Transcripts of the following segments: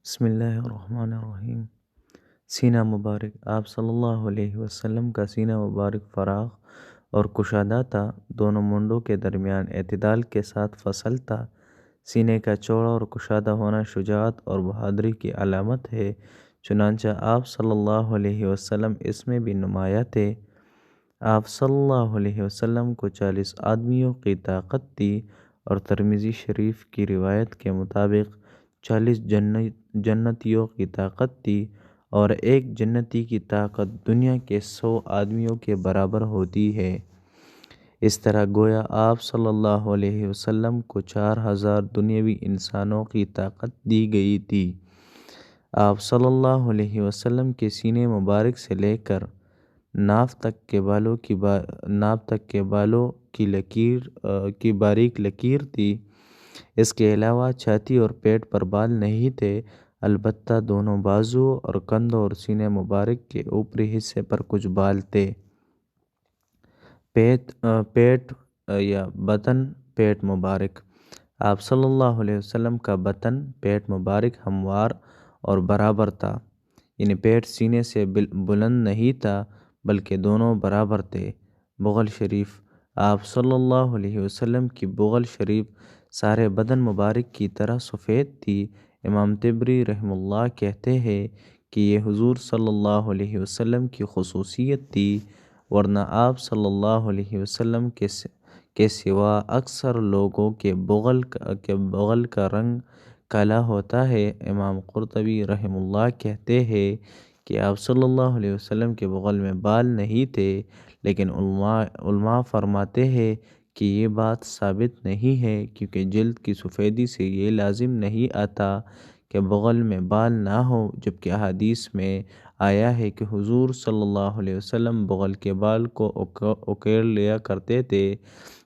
بسم اللہ الرحمن الرحیم۔ سینہ مبارک۔ آپ صلی اللہ علیہ وسلم کا سینہ مبارک فراخ اور کشادہ تھا، دونوں منڈوں کے درمیان اعتدال کے ساتھ فصل تھا۔ سینے کا چوڑا اور کشادہ ہونا شجاعت اور بہادری کی علامت ہے، چنانچہ آپ صلی اللہ علیہ وسلم اس میں بھی نمایاں تھے۔ آپ صلی اللہ علیہ وسلم کو 40 آدمیوں کی طاقت تھی، اور ترمذی شریف کی روایت کے مطابق 40 جنتیوں کی طاقت تھی، اور ایک جنتی کی طاقت دنیا کے 100 آدمیوں کے برابر ہوتی ہے۔ اس طرح گویا آپ صلی اللہ علیہ وسلم کو 4000 دنیاوی انسانوں کی طاقت دی گئی تھی۔ آپ صلی اللہ علیہ وسلم کے سینے مبارک سے لے کر ناف تک کے بالوں کی باریک لکیر تھی۔ اس کے علاوہ چھاتی اور پیٹ پر بال نہیں تھے، البتہ دونوں بازوؤں اور کندھوں اور سینے مبارک کے اوپری حصے پر کچھ بال تھے۔ پیٹ یا بطن پیٹ مبارک۔ آپ صلی اللہ علیہ وسلم کا بطن پیٹ مبارک ہموار اور برابر تھا، یعنی پیٹ سینے سے بلند نہیں تھا بلکہ دونوں برابر تھے۔ بغل شریف۔ آپ صلی اللہ علیہ وسلم کی بغل شریف سارے بدن مبارک کی طرح سفید تھی۔ امام طبری رحمہ اللہ کہتے ہیں کہ یہ حضور صلی اللہ علیہ وسلم کی خصوصیت تھی، ورنہ آپ صلی اللہ علیہ وسلم کے سوا اکثر لوگوں کے بغل کا رنگ کالا ہوتا ہے۔ امام قرطبی رحمہ اللہ کہتے ہیں کہ آپ صلی اللہ علیہ وسلم کے بغل میں بال نہیں تھے، لیکن علماء فرماتے ہیں کہ یہ بات ثابت نہیں ہے، کیونکہ جلد کی سفیدی سے یہ لازم نہیں آتا کہ بغل میں بال نہ ہو، جبکہ احادیث میں آیا ہے کہ حضور صلی اللہ علیہ وسلم بغل کے بال کو اکیڑ لیا کرتے تھے،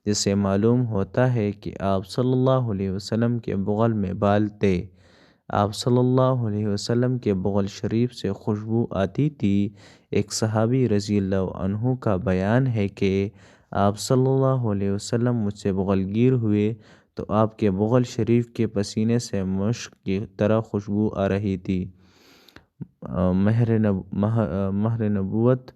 جس سے معلوم ہوتا ہے کہ آپ صلی اللہ علیہ وسلم کے بغل میں بال تھے۔ آپ صلی اللہ علیہ وسلم کے بغل شریف سے خوشبو آتی تھی۔ ایک صحابی رضی اللہ عنہ کا بیان ہے کہ آپ صلی اللہ علیہ وسلم مجھ سے بغل گیر ہوئے تو آپ کے بغل شریف کے پسینے سے مشک کی طرح خوشبو آ رہی تھی۔ مہر نبوت۔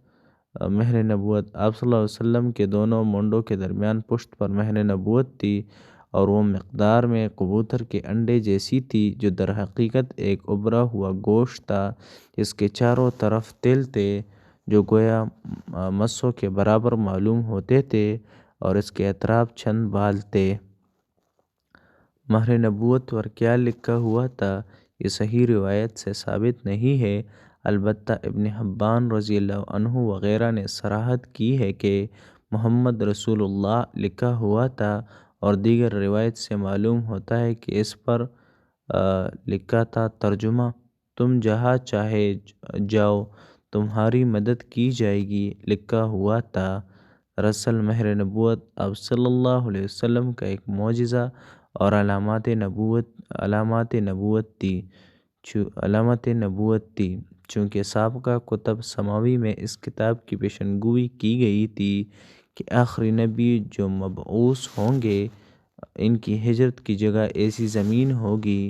آپ صلی اللہ علیہ وسلم کے دونوں منڈوں کے درمیان پشت پر مہر نبوت تھی، اور وہ مقدار میں کبوتر کے انڈے جیسی تھی، جو در حقیقت ایک ابھرا ہوا گوشت تھا جس کے چاروں طرف تل تھے، جو گویا مسوں کے برابر معلوم ہوتے تھے، اور اس کے اطراف چند بال تھے۔ مہر نبوت پر کیا لکھا ہوا تھا، یہ صحیح روایت سے ثابت نہیں ہے، البتہ ابن حبان رضی اللہ عنہ وغیرہ نے صراحت کی ہے کہ محمد رسول اللہ لکھا ہوا تھا، اور دیگر روایت سے معلوم ہوتا ہے کہ اس پر لکھا تھا ترجمہ: تم جہاں چاہے جاؤ، تمہاری مدد کی جائے گی، لکھا ہوا تھا۔ دراصل مہر نبوت آپ صلی اللہ علیہ وسلم کا ایک معجزہ اور علامات نبوت تھی، چونکہ سابقہ کتب سماوی میں اس کتاب کی پیشنگوئی کی گئی تھی کہ آخری نبی جو مبعوث ہوں گے، ان کی ہجرت کی جگہ ایسی زمین ہوگی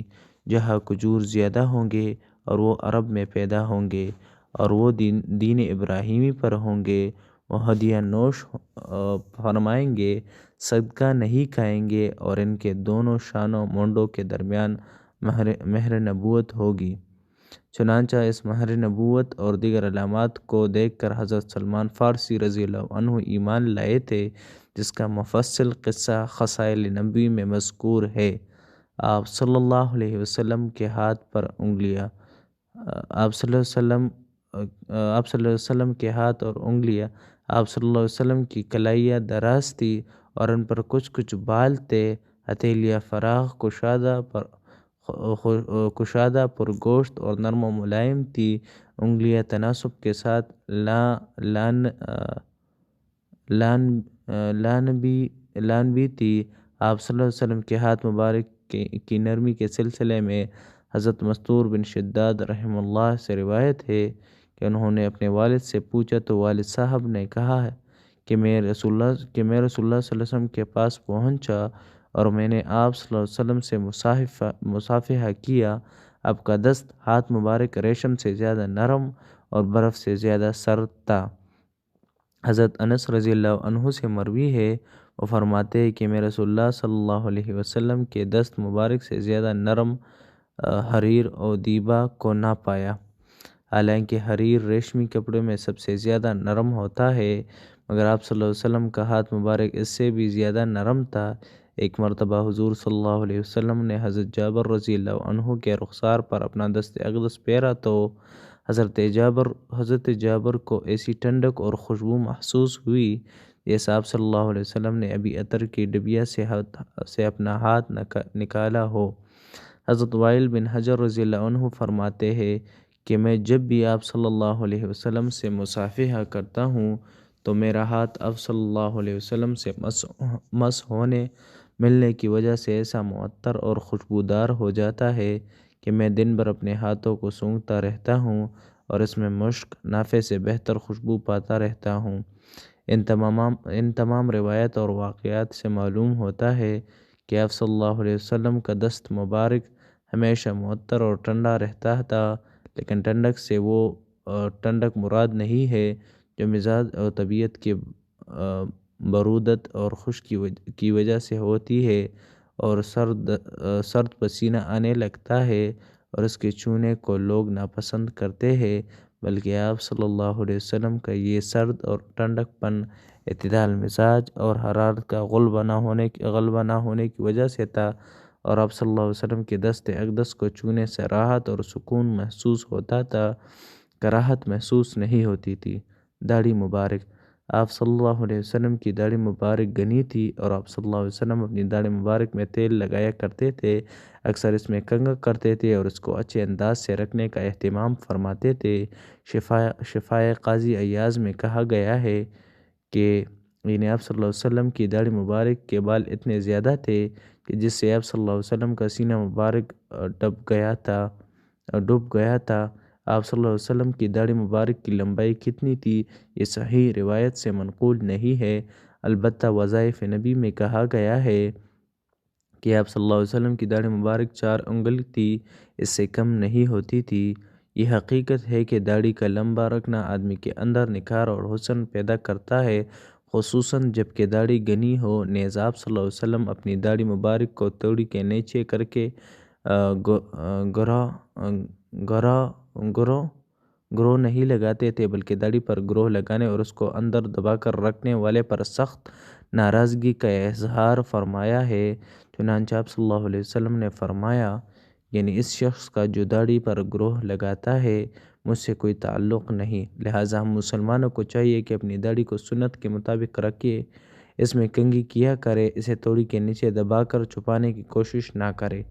جہاں کھجور زیادہ ہوں گے، اور وہ عرب میں پیدا ہوں گے، اور وہ دین ابراہیمی پر ہوں گے، وہ ہدیہ نوش فرمائیں گے، صدقہ نہیں کھائیں گے، اور ان کے دونوں شانوں منڈوں کے درمیان مہر نبوت ہوگی۔ چنانچہ اس مہر نبوت اور دیگر علامات کو دیکھ کر حضرت سلمان فارسی رضی اللہ عنہ ایمان لائے تھے، جس کا مفصل قصہ خصائل نبوی میں مذکور ہے۔ آپ صلی اللہ علیہ وسلم کے ہاتھ پر انگلیاں۔ آپ صلی اللہ علیہ وسلم کے ہاتھ اور انگلیاں۔ آپ صلی اللہ علیہ وسلم کی کلائیاں دراز تھی، اور ان پر کچھ بال تھے۔ ہتھیلیاں فراخ، کشادہ، پرگوشت اور نرم و ملائم تھی۔ انگلیاں تناسب کے ساتھ لان بھی تھی۔ آپ صلی اللہ علیہ وسلم کے ہاتھ مبارک کی نرمی کے سلسلے میں حضرت مستور بن شداد رحمہ اللہ سے روایت ہے کہ انہوں نے اپنے والد سے پوچھا تو والد صاحب نے کہا کہ میں رسول اللہ صلی اللہ علیہ وسلم کے پاس پہنچا، اور میں نے آپ صلی اللہ علیہ وسلم سے مصافحہ کیا۔ آپ کا دست ہاتھ مبارک ریشم سے زیادہ نرم اور برف سے زیادہ سرد تھا۔ حضرت انس رضی اللہ عنہ سے مروی ہے، وہ فرماتے ہیں کہ میں رسول اللہ صلی اللہ علیہ وسلم کے دست مبارک سے زیادہ نرم حریر اور دیبا کو نہ پایا۔ حالانکہ حریر ریشمی کپڑے میں سب سے زیادہ نرم ہوتا ہے، مگر آپ صلی اللہ علیہ وسلم کا ہاتھ مبارک اس سے بھی زیادہ نرم تھا۔ ایک مرتبہ حضور صلی اللہ علیہ وسلم نے حضرت جابر رضی اللہ عنہ کے رخسار پر اپنا دست اقدس پھیرا تو حضرت جابر کو ایسی ٹھنڈک اور خوشبو محسوس ہوئی جیسا آپ صلی اللہ علیہ وسلم نے ابھی عطر کی ڈبیا سے اپنا ہاتھ نکالا ہو۔ حضرت وائل بن حجر رضی اللہ عنہ فرماتے ہیں کہ میں جب بھی آپ صلی اللہ علیہ وسلم سے مصافحہ کرتا ہوں تو میرا ہاتھ آپ صلی اللہ علیہ وسلم سے مس ہونے ملنے کی وجہ سے ایسا معطر اور خوشبودار ہو جاتا ہے کہ میں دن بھر اپنے ہاتھوں کو سونگھتا رہتا ہوں اور اس میں مشک نافے سے بہتر خوشبو پاتا رہتا ہوں۔ ان تمام روایت اور واقعات سے معلوم ہوتا ہے کہ آپ صلی اللہ علیہ وسلم کا دست مبارک ہمیشہ معطر اور ٹھنڈا رہتا تھا، لیکن ٹھنڈک سے وہ ٹھنڈک مراد نہیں ہے جو مزاج اور طبیعت کی برودت اور خشکی کی وجہ سے ہوتی ہے اور سرد پسینہ آنے لگتا ہے اور اس کے چھونے کو لوگ ناپسند کرتے ہیں، بلکہ آپ صلی اللہ علیہ وسلم کا یہ سرد اور ٹھنڈک پن اعتدال مزاج اور حرارت کا غلبہ نہ ہونے کی وجہ سے تھا، اور آپ صلی اللہ علیہ وسلم کے دست اقدس کو چھونے سے راحت اور سکون محسوس ہوتا تھا، کراہت محسوس نہیں ہوتی تھی۔ داڑھی مبارک۔ آپ صلی اللہ علیہ وسلم کی داڑھی مبارک گھنی تھی اور آپ صلی اللہ علیہ وسلم اپنی داڑھی مبارک میں تیل لگایا کرتے تھے، اکثر اس میں کنگھا کرتے تھے اور اس کو اچھے انداز سے رکھنے کا اہتمام فرماتے تھے۔ شفائے قاضی ایاز میں کہا گیا ہے کہ آپ صلی اللہ علیہ وسلم کی داڑھی مبارک کے بال اتنے زیادہ تھے کہ جس سے آپ صلی اللہ علیہ وسلم کا سینہ مبارک ڈوب گیا تھا۔ آپ صلی اللہ علیہ وسلم کی داڑھی مبارک کی لمبائی کتنی تھی یہ صحیح روایت سے منقول نہیں ہے، البتہ وظائف نبی میں کہا گیا ہے کہ آپ صلی اللہ علیہ وسلم کی داڑھی مبارک 4 انگل تھی، اس سے کم نہیں ہوتی تھی۔ یہ حقیقت ہے کہ داڑھی کا لمبا رکھنا آدمی کے اندر نکھار اور حسن پیدا کرتا ہے، خصوصاً جب کہ داڑھی گھنی ہو۔ نیز آپ صلی اللہ علیہ وسلم اپنی داڑھی مبارک کو توڑی کے نیچے کر کے گرو نہیں لگاتے تھے، بلکہ داڑھی پر گرو لگانے اور اس کو اندر دبا کر رکھنے والے پر سخت ناراضگی کا اظہار فرمایا ہے۔ چنانچہ آپ صلی اللہ علیہ وسلم نے فرمایا، یعنی اس شخص کا جو داڑھی پر گرو لگاتا ہے مجھ سے کوئی تعلق نہیں، لہٰذا ہم مسلمانوں کو چاہیے کہ اپنی داڑھی کو سنت کے مطابق رکھے، اس میں کنگھی کیا کرے، اسے توڑی کے نیچے دبا کر چھپانے کی کوشش نہ کرے۔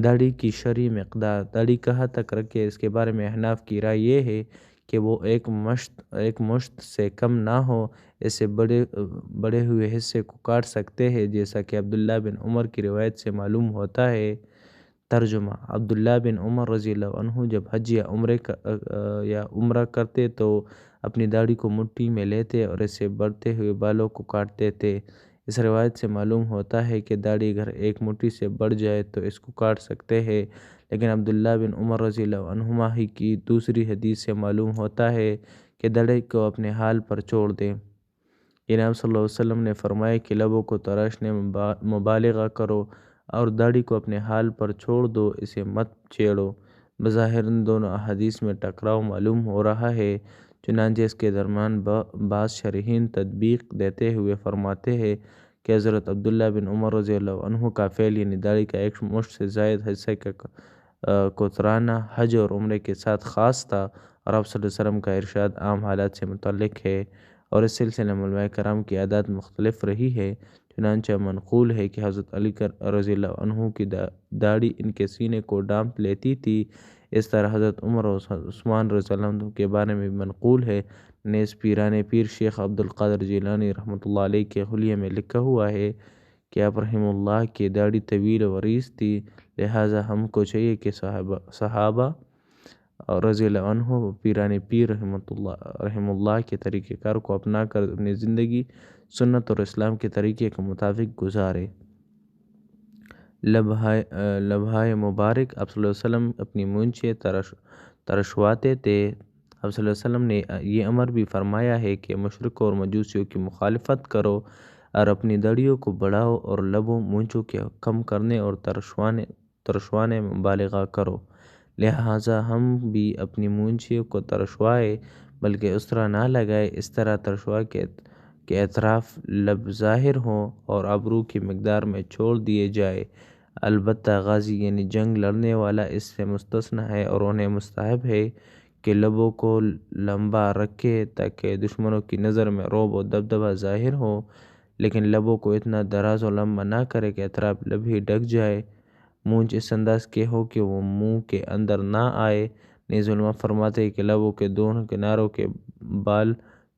داڑھی کی شرعی مقدار۔ داڑھی کہاں تک رکھے اس کے بارے میں احناف کی رائے یہ ہے کہ وہ ایک مشت سے کم نہ ہو، اس سے بڑے ہوئے حصے کو کاٹ سکتے ہیں، جیسا کہ عبداللہ بن عمر کی روایت سے معلوم ہوتا ہے۔ ترجمہ۔ عبداللہ بن عمر رضی اللہ عنہ جب حج یا عمرہ کرتے تو اپنی داڑھی کو مٹھی میں لیتے اور اس سے بڑھتے ہوئے بالوں کو کاٹتے تھے۔ اس روایت سے معلوم ہوتا ہے کہ داڑھی اگر ایک مٹھی سے بڑھ جائے تو اس کو کاٹ سکتے ہیں، لیکن عبداللہ بن عمر رضی اللہ عنہما ہی کی دوسری حدیث سے معلوم ہوتا ہے کہ داڑھی کو اپنے حال پر چھوڑ دیں۔ آپ صلی اللہ علیہ وسلم نے فرمایا کہ لبوں کو تراشنے میں مبالغہ کرو اور داڑھی کو اپنے حال پر چھوڑ دو، اسے مت چھیڑو۔ بظاہر ان دونوں احادیث میں ٹکراؤ معلوم ہو رہا ہے، چنانچہ اس کے درمیان بعض شارحین تطبیق دیتے ہوئے فرماتے ہیں کہ حضرت عبداللہ بن عمر رضی اللہ عنہ کا فعل، یعنی داڑھی کا ایک مشت سے زائد حصہ کا کوترانا حج اور عمرے کے ساتھ خاص تھا، اور آپ صلی اللہ علیہ وسلم کا ارشاد عام حالات سے متعلق ہے، اور اس سلسلے میں علماء کرام کی عادات مختلف رہی ہے۔ چنانچہ منقول ہے کہ حضرت علی رضی اللہ عنہ کی داڑھی ان کے سینے کو ڈھانپ لیتی تھی، اس طرح حضرت عمر اور عثمان رضی اللہ عنہ کے بارے میں بھی منقول ہے۔ نیز پیران پیر شیخ عبد القادر جیلانی رحمۃ اللہ علیہ کے حلیہ میں لکھا ہوا ہے کہ آپ رحمہ اللہ کی داڑھی طویل و عریض تھی، لہٰذا ہم کو چاہیے کہ صحابہ رضی اللہ عنہ پیران پیر رحمہ اللہ کے طریقہ کار کو اپنا کر اپنی زندگی سنت اور اسلام کے طریقے کے مطابق گزارے۔ لبھائے مبارک آپ صلی اللہ علیہ وسلم اپنی مونچھیں ترشواتے تھے۔ آپ صلی اللہ علیہ وسلم نے یہ امر بھی فرمایا ہے کہ مشرکوں اور مجوسیوں کی مخالفت کرو اور اپنی داڑھیوں کو بڑھاؤ اور لبوں مونچھوں کے کم کرنے اور ترشوانے میں مبالغہ کرو۔ لہٰذا ہم بھی اپنی مونچھوں کو ترشوائے بلکہ اس طرح نہ لگائے، اس طرح ترشوا کے اطراف لب ظاہر ہوں اور ابرو کی مقدار میں چھوڑ دیے جائے۔ البتہ غازی یعنی جنگ لڑنے والا اس سے مستثنی ہے، اور انہیں مستحب ہے کہ لبوں کو لمبا رکھے تاکہ دشمنوں کی نظر میں رعب و دبدبہ ظاہر ہو، لیکن لبوں کو اتنا دراز و لمبا نہ کرے کہ اطراف لب ہی ڈھک جائے۔ مونچھ اس انداز کے ہو کہ وہ منہ کے اندر نہ آئے۔ نیز علماء فرماتے ہیں کہ لبوں کے دونوں کناروں کے بال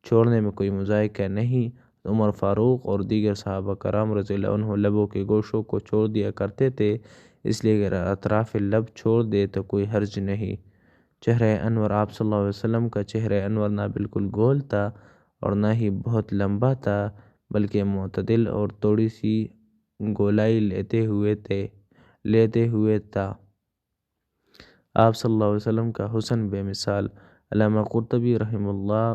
چھوڑنے میں کوئی مضائقہ نہیں۔ عمر فاروق اور دیگر صحابہ کرام رضی اللہ عنہ لبوں کے گوشوں کو چھوڑ دیا کرتے تھے، اس لیے اگر اطراف لب چھوڑ دے تو کوئی حرج نہیں۔ چہرہ انور آپ صلی اللہ علیہ وسلم کا چہرہ انور نہ بالکل گول تھا اور نہ ہی بہت لمبا تھا، بلکہ معتدل اور تھوڑی سی گولائی لیتے ہوئے تھا۔ آپ صلی اللہ علیہ وسلم کا حسن بے مثال۔ علامہ قرطبی رحمہ اللہ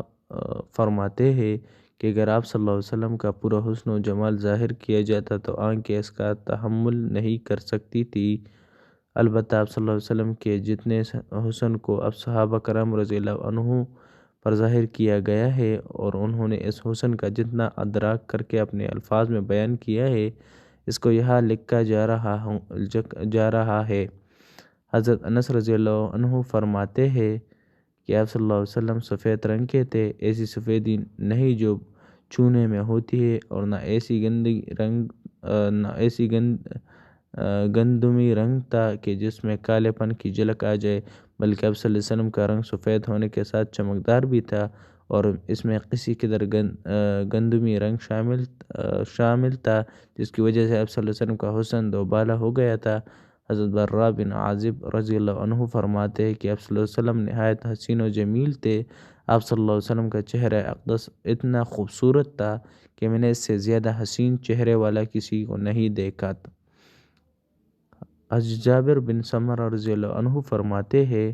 فرماتے ہیں کہ اگر آپ صلی اللہ علیہ وسلم کا پورا حسن و جمال ظاہر کیا جاتا تو آنکھیں اس کا تحمل نہیں کر سکتی تھی۔ البتہ آپ صلی اللہ علیہ وسلم کے جتنے حسن کو اب صحابہ کرام رضی اللہ عنہ پر ظاہر کیا گیا ہے، اور انہوں نے اس حسن کا جتنا ادراک کر کے اپنے الفاظ میں بیان کیا ہے، اس کو یہاں لکھا جا رہا ہے۔ حضرت انس رضی اللہ عنہ فرماتے ہیں کہ آپ صلی اللہ علیہ وسلم سفید رنگ کے تھے، ایسی سفیدی نہیں جو چھونے میں ہوتی ہے، اور نہ ایسی گندمی رنگ تھا کہ جس میں کالے پن کی جھلک آ جائے، بلکہ آپ صلی اللہ علیہ وسلم کا رنگ سفید ہونے کے ساتھ چمکدار بھی تھا، اور اس میں کسی قدر گندمی رنگ شامل تھا، جس کی وجہ سے آپ صلی اللہ علیہ وسلم کا حسن دوبالا ہو گیا تھا۔ حضرت برا بن عازب رضی اللہ عنہ فرماتے ہیں کہ آپ صلی اللہ علیہ وسلم نہایت حسین و جمیل تھے۔ آپ صلی اللہ علیہ وسلم کا چہرہ اقدس اتنا خوبصورت تھا کہ میں نے اس سے زیادہ حسین چہرے والا کسی کو نہیں دیکھا تھا۔ حضرت جابر بن سمرہ رضی اللہ عنہ فرماتے ہیں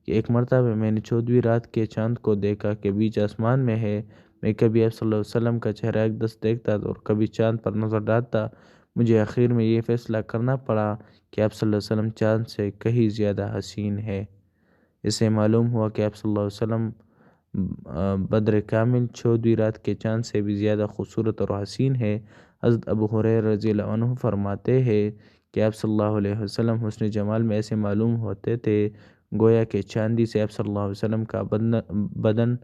کہ ایک مرتبہ میں نے 14ویں رات کے چاند کو دیکھا کہ بیچ آسمان میں ہے۔ میں کبھی آپ صلی اللہ علیہ وسلم کا چہرہ اقدس دیکھتا اور کبھی چاند پر نظر ڈالتا۔ مجھے آخر میں یہ فیصلہ کرنا پڑا کہ آپ صلی اللہ علیہ وسلم چاند سے کہیں زیادہ حسین ہے۔ اس سے معلوم ہوا کہ آپ صلی اللہ علیہ وسلم بدر کامل 14ویں رات کے چاند سے بھی زیادہ خوبصورت اور حسین ہے۔ حضرت ابو ہریرہ رضی اللہ عنہ فرماتے ہیں کہ آپ صلی اللہ علیہ وسلم حسن جمال میں ایسے معلوم ہوتے تھے گویا کہ چاندی سے آپ صلی اللہ علیہ وسلم کا بدن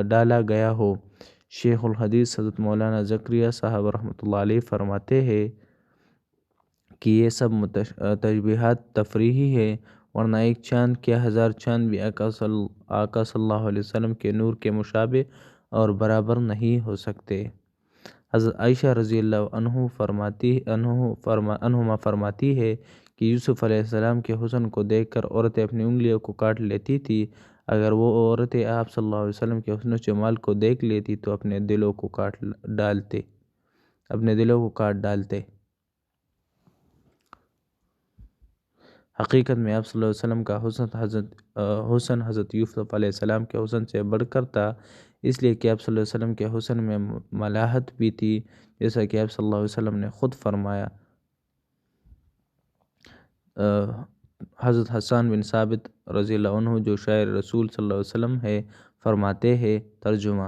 ڈالا گیا ہو۔ شیخ الحدیث حضرت مولانا زکریا صاحب رحمۃ اللہ علیہ فرماتے ہیں کہ یہ سب تشبیہات تفریحی ہے، ورنہ ایک چاند کیا 1000 چاند بھی آقا صلی اللہ علیہ وسلم کے نور کے مشابہ اور برابر نہیں ہو سکتے۔ حضرت عائشہ رضی اللہ عنہما فرماتی ہے کہ یوسف علیہ السلام کے حسن کو دیکھ کر عورتیں اپنی انگلیوں کو کاٹ لیتی تھی۔ اگر وہ عورتیں آپ صلی اللہ علیہ وسلم کے حسن و جمال کو دیکھ لیتی تو اپنے دلوں کو کاٹ ڈالتے۔ حقیقت میں آپ صلی اللہ علیہ وسلم کا حسن حضرت یوسف علیہ السلام کے حسن سے بڑھ کر تھا، اس لیے کہ آپ صلی اللہ علیہ وسلم کے حسن میں ملاحت بھی تھی، جیسا کہ آپ صلی اللہ علیہ وسلم نے خود فرمایا۔ حضرت حسان بن ثابت رضی اللہ عنہ جو شاعر رسول صلی اللہ علیہ وسلم ہے فرماتے ہیں ترجمہ: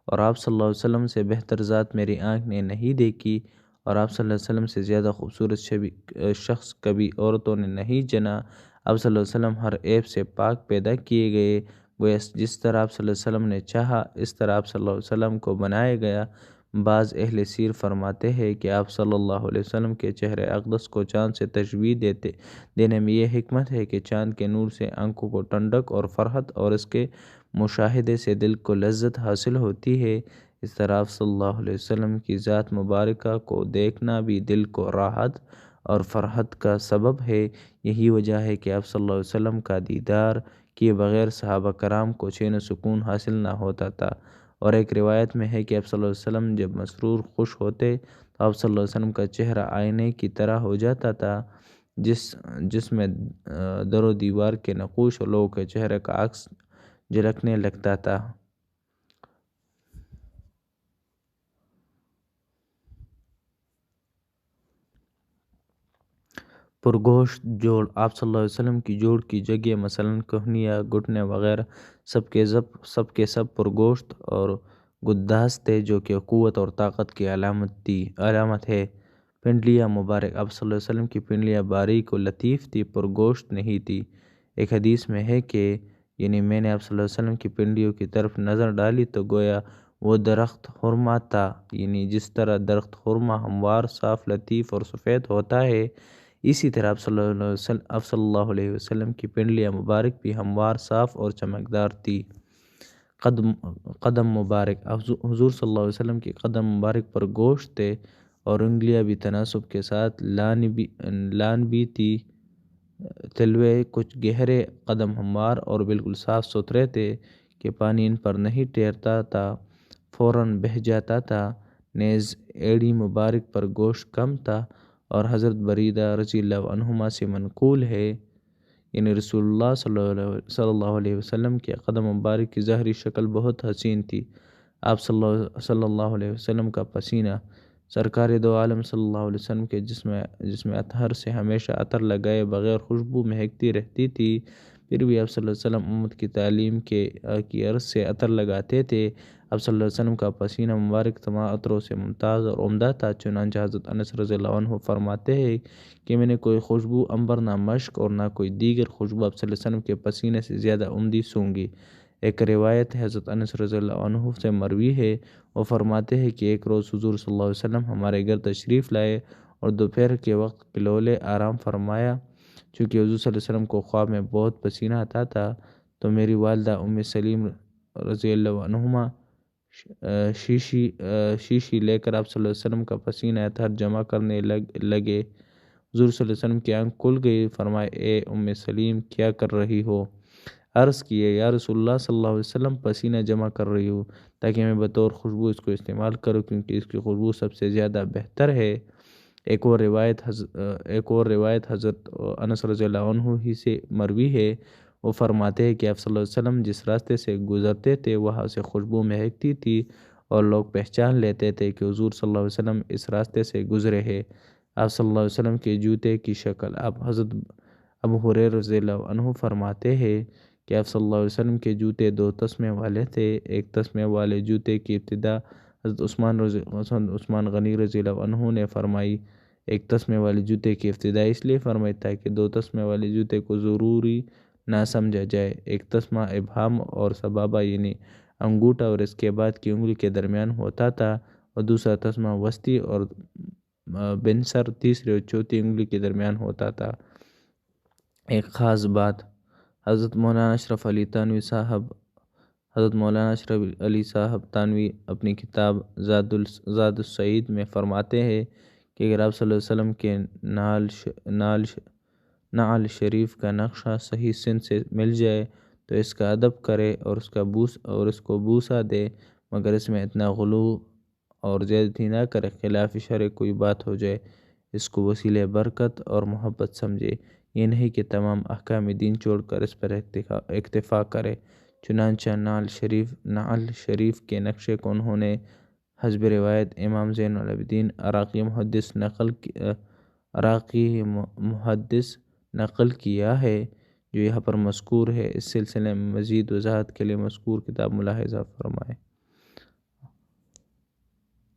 اور آپ صلی اللہ علیہ وسلم سے بہتر ذات میری آنکھ نے نہیں دیکھی، اور آپ صلی اللہ علیہ وسلم سے زیادہ خوبصورت شخص کبھی عورتوں نے نہیں جنا۔ آپ صلی اللہ علیہ وسلم ہر عیب سے پاک پیدا کیے گئے، گویا جس طرح آپ صلی اللہ علیہ وسلم نے چاہا اس طرح آپ صلی اللہ علیہ وسلم کو بنایا گیا۔ بعض اہل سیر فرماتے ہیں کہ آپ صلی اللہ علیہ وسلم کے چہرے اقدس کو چاند سے تشبیہ دینے میں یہ حکمت ہے کہ چاند کے نور سے آنکھوں کو ٹھنڈک اور فرحت اور اس کے مشاہدے سے دل کو لذت حاصل ہوتی ہے۔ اس طرح آپ صلی اللہ علیہ وسلم کی ذات مبارکہ کو دیکھنا بھی دل کو راحت اور فرحت کا سبب ہے۔ یہی وجہ ہے کہ آپ صلی اللہ علیہ وسلم کا دیدار کیے بغیر صحابہ کرام کو چین و سکون حاصل نہ ہوتا تھا، اور ایک روایت میں ہے کہ آپ صلی اللہ علیہ وسلم جب مسرور خوش ہوتے تو آپ صلی اللہ علیہ وسلم کا چہرہ آئینے کی طرح ہو جاتا تھا، جس میں در و دیوار کے نقوش اور لوگوں کے چہرے کا عکس جھلکنے لگتا تھا۔ پرگوشت جوڑ، آپ صلی اللہ علیہ وسلم کی جوڑ کی جگہ مثلاً کہنیاں، گھٹنے وغیرہ سب کے سب پرگوشت اور گداز تھے، جو کہ قوت اور طاقت کی علامت ہے۔ پنڈلیاں مبارک، آپ صلی اللہ علیہ وسلم کی پنڈلیاں باریک و لطیف تھی، پرگوشت نہیں تھی۔ ایک حدیث میں ہے کہ میں نے آپ صلی اللہ علیہ وسلم کی پنڈلیوں کی طرف نظر ڈالی تو گویا وہ درخت خرما تھا، جس طرح درخت خرما ہموار، صاف، لطیف اور سفید ہوتا ہے، اسی طرح آپ صلی اللہ علیہ وسلم کی پنڈلیاں مبارک بھی ہموار، صاف اور چمکدار تھی۔ قدم مبارک، حضور صلی اللہ علیہ وسلم کے قدم مبارک پر گوشت تھے اور انگلیاں بھی تناسب کے ساتھ لان بھی تھی۔ تلوے کچھ گہرے، قدم ہموار اور بالکل صاف ستھرے تھے کہ پانی ان پر نہیں ٹھہرتا تھا، فوراً بہہ جاتا تھا۔ نیز ایڑی مبارک پر گوشت کم تھا، اور حضرت بریدہ رضی اللہ عنہما سے منقول ہے، رسول اللہ صلی اللہ علیہ وسلم کے قدم مبارک کی ظاہری شکل بہت حسین تھی۔ آپ صلی اللہ علیہ وسلم کا پسینہ، سرکار دو عالم صلی اللہ علیہ وسلم کے جسم اطہر سے ہمیشہ عطر لگائے بغیر خوشبو مہکتی رہتی تھی، پھر بھی آپ صلی اللہ علیہ وسلم امت کی تعلیم کی عرض سے عطر لگاتے تھے۔ آپ صلی اللہ علیہ وسلم کا پسینہ مبارک تمام عطروں سے ممتاز اور عمدہ تھا، چنانچہ حضرت انس رضی اللہ عنہ فرماتے ہیں کہ میں نے کوئی خوشبو عنبر، نہ مشک اور نہ کوئی دیگر خوشبو آپ صلی اللہ علیہ وسلم کے پسینے سے زیادہ عمدی سونگی۔ ایک روایت ہے، حضرت انس رضی اللہ عنہ سے مروی ہے، وہ فرماتے ہیں کہ ایک روز حضور صلی اللہ علیہ وسلم ہمارے گھر تشریف لائے اور دوپہر کے وقت کلولے آرام فرمایا۔ چونکہ حضور صلی اللہ علیہ وسلم کو خواب میں بہت پسینہ آتا تھا، تو میری والدہ ام سلیم رضی اللہ عنہما شیشی لے کر آپ صلی اللہ علیہ وسلم کا پسینہ اطہر جمع کرنے لگے۔ حضور صلی اللہ علیہ وسلم کی آنکھ کھل گئی، فرمائے اے ام سلیم کیا کر رہی ہو؟ عرض کیے یا رسول اللہ صلی اللہ علیہ وسلم پسینہ جمع کر رہی ہوں تاکہ میں بطور خوشبو اس کو استعمال کروں، کیونکہ اس کی خوشبو سب سے زیادہ بہتر ہے۔ ایک اور روایت حضرت انس رضی اللہ عنہ ہی سے مروی ہے، وہ فرماتے ہیں کہ آپ صلی اللہ علیہ وسلم جس راستے سے گزرتے تھے وہاں سے خوشبو مہکتی تھی اور لوگ پہچان لیتے تھے کہ حضور صلی اللہ علیہ وسلم اس راستے سے گزرے ہیں۔ آپ صلی اللہ علیہ وسلم کے جوتے کی شکل، آپ حضرت ابو ہریرہ رضی اللہ عنہ فرماتے ہیں کہ آپ صلی اللہ علیہ وسلم کے جوتے دو تسمے والے تھے۔ ایک تسمے والے جوتے کی ابتدا حضرت عثمان غنی رضی اللہ عنہ نے فرمائی۔ ایک تسمے والے جوتے کی ابتدا اس لیے فرمائی تاکہ دو تسمے والے جوتے کو ضروری نہ سمجھا جائے۔ ایک تسمہ ابہام اور سبابہ انگوٹھا اور اس کے بعد کی انگلی کے درمیان ہوتا تھا، اور دوسرا تسمہ وسطی اور بنسر تیسری اور چوتھی انگلی کے درمیان ہوتا تھا۔ ایک خاص بات، حضرت مولانا اشرف علی صاحب تانوی اپنی کتاب زاد السعید میں فرماتے ہیں کہ اگر آپ صلی اللہ علیہ وسلم کے نعل شریف کا نقشہ صحیح سن سے مل جائے تو اس کا ادب کرے اور اس کو بوسہ دے، مگر اس میں اتنا غلو اور زیادتی نہ کرے خلاف شرع کوئی بات ہو جائے، اس کو وسیلہ برکت اور محبت سمجھے، یہ نہیں کہ تمام احکام دین چھوڑ کر اس پر اکتفا کرے۔ چنانچہ نعل شریف کے نقشے کو انہوں نے حسب روایت امام زین العابدین عراقی محدث نقل کیا ہے، جو یہاں پر مذکور ہے۔ اس سلسلے میں مزید وضاحت کے لیے مذکور کتاب ملاحظہ فرمائیں۔